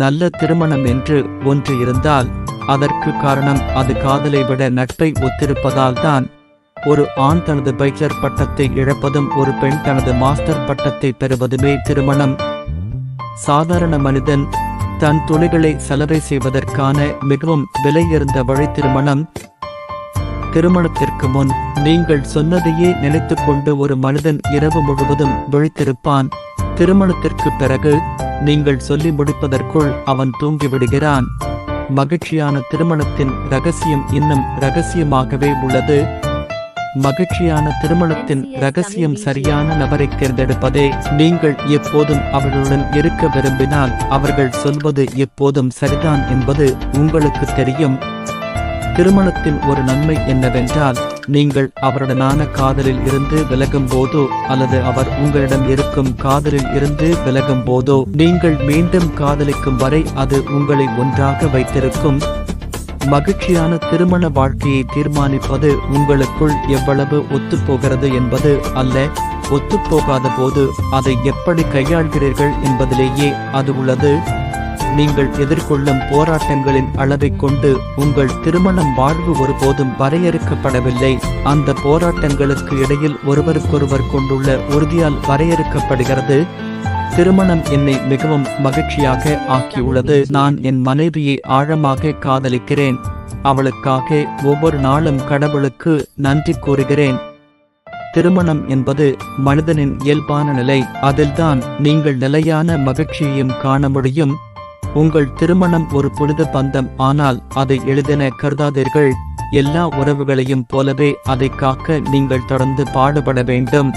நல்ல திருமணம் என்று ஒன்று இருந்தால் அதற்கு காரணம் அது காதலை விட நட்பை ஒத்திருப்பதால் தான். ஒரு ஆண் தனது பைச்சர் பட்டத்தை இழப்பதும் ஒரு பெண் தனது மாஸ்டர் பட்டத்தை பெறுவதுமே திருமணம். சாதாரண மனிதன் தன் துளிகளை சலவை செய்வதற்கான மிகவும் விலையுயர்ந்த வழி திருமணம். திருமணத்திற்கு முன் நீங்கள் சொன்னதையே நினைத்துக்கொண்டு ஒரு மனிதன் இரவு முழுவதும் விழித்திருப்பான். திருமணத்திற்கு பிறகு நீங்கள் சொல்லி முடிப்பதற்குள் அவன் தூங்கிவிடுகிறான். மகிழ்ச்சியான திருமணத்தின் ரகசியம் இன்னும் ரகசியமாகவே உள்ளது. மகிழ்ச்சியான திருமணத்தின் ரகசியம் சரியான நபரை தேர்ந்தெடுப்பதே. நீங்கள் எப்போதும் அவர்களுடன் இருக்க விரும்பினால் அவர்கள் சொல்வது எப்போதும் சரிதான் என்பது உங்களுக்கு தெரியும். திருமணத்தின் ஒரு நன்மை என்னவென்றால் நீங்கள் அவருடனான காதலில் இருந்து விலகும் போதோ அல்லது அவர் உங்களிடம் இருக்கும் காதலில் இருந்து விலகும் போதோ நீங்கள் மீண்டும் காதலிக்கும் வரை அது உங்களை ஒன்றாக வைத்திருக்கும். மகிழ்ச்சியான திருமண வாழ்க்கையை தீர்மானிப்பது உங்களுக்குள் எவ்வளவு ஒத்துப்போகிறது என்பது அல்ல, ஒத்துப்போகாத போது அதை எப்படி கையாள்கிறீர்கள் என்பதிலேயே அது உள்ளது. நீங்கள் எதிர்கொள்ளும் போராட்டங்களின் அளவை கொண்டு உங்கள் திருமணம் வாழ்வு ஒருபோதும் வரையறுக்கப்படவில்லை. அந்த போராட்டங்களுக்கு இடையில் ஒருவருக்கொருவர் கொண்டுள்ள உறுதியால் வரையறுக்கப்படுகிறது. திருமணம் என்னை மிகவும் மகிழ்ச்சியாக ஆக்கியுள்ளது. நான் என் மனைவியை ஆழமாக காதலிக்கிறேன். அவளுக்காக ஒவ்வொரு நாளும் கடவுளுக்கு நன்றி கூறுகிறேன். திருமணம் என்பது மனிதனின் இயல்பான நிலை. அதில்தான் நீங்கள் நிலையான மகிழ்ச்சியையும் காண முடியும். உங்கள் திருமணம் ஒரு புனித பந்தம், ஆனால் அதை எளிதென கருதாதீர்கள். எல்லா உறவுகளையும் போலவே அதை காக்க நீங்கள் தொடர்ந்து பாடுபட வேண்டும்.